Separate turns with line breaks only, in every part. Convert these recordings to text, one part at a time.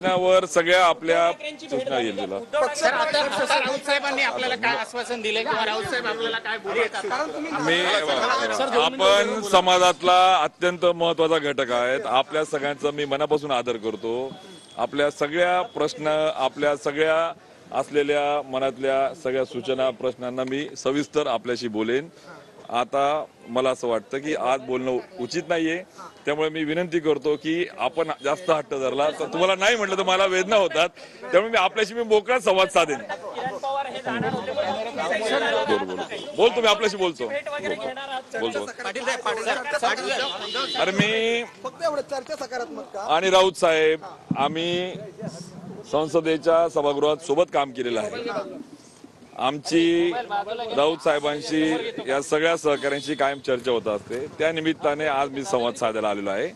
वर सगळ्या आपल्या सूचना येईल दिला।
सर आता राऊत साहेबांनी आपल्याला काय आश्वासन दिले किंवा राऊत साहेब आपल्याला काय बोलतात?
आपण समाजातला अत्यंत महत्त्वाचा घटक आहेत। आपल्या सगळ्यांचा मी मनापासून आदर करतो। आपल्या सगळ्या प्रश्न आपल्या सगळ्या असलेल्या मनातल्या सगळ्या सूचना प्रश्नांना मी सविस्तर आपल्याशी बोलेन। आता मला असं वाटतं की आज बोलणं उचित नाहीये, त्यामुळे मी विनंती करतो की आपण जास्त हट्ट धरला तर तुम्हाला नाही म्हटलं तर मला वेदना होतात, त्यामुळे मी आपल्याशी मोकळा संवाद साधेन। बोल तुम्ही आपल्याशी बोलतो बोलतो अरे मी आणि राऊत साहेब आम्ही संसदेच्या सभागृहात सोबत काम केलेलं आहे। आमची राऊत साहेबांशी या सगळ्या सहकाऱ्यांशी कायम चर्चा होत असते। त्या निमित्ताने आज मी संवाद साधायला आलेलो आहे।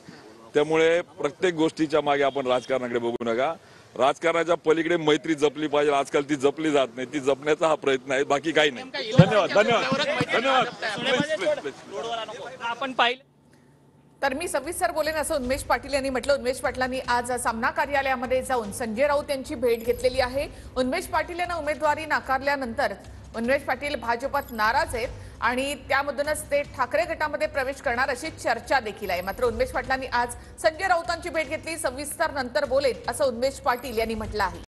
त्यामुळे प्रत्येक गोष्टीच्या मागे आपण राजकारणाकडे बघू नका। राजकारणाच्या पलीकडे मैत्री जपली पाहिजे। आजकाल ती जपली जात नाही, ती जपण्याचा हा प्रयत्न आहे, बाकी काही नाही। धन्यवाद धन्यवाद धन्यवाद।
आपण पाहिलं
तर मी सविस्तर बोलेन असं उन्मेष पाटील यांनी म्हटलं। उन्मेष पाटलांनी आज सामना कार्यालयामध्ये जाऊन संजय राऊत यांची भेट घेतलेली आहे। उन्मेष पाटील यांना उमेदवारी नाकारल्यानंतर उन्मेष पाटील भाजपात नाराज आहेत आणि त्यामधूनच ते ठाकरे गटामध्ये प्रवेश करणार अशी चर्चा देखील आहे। मात्र उन्मेष पाटलांनी आज संजय राऊतांची भेट घेतली। सविस्तर नंतर बोलेन असं उन्मेष पाटील यांनी म्हटलं आहे।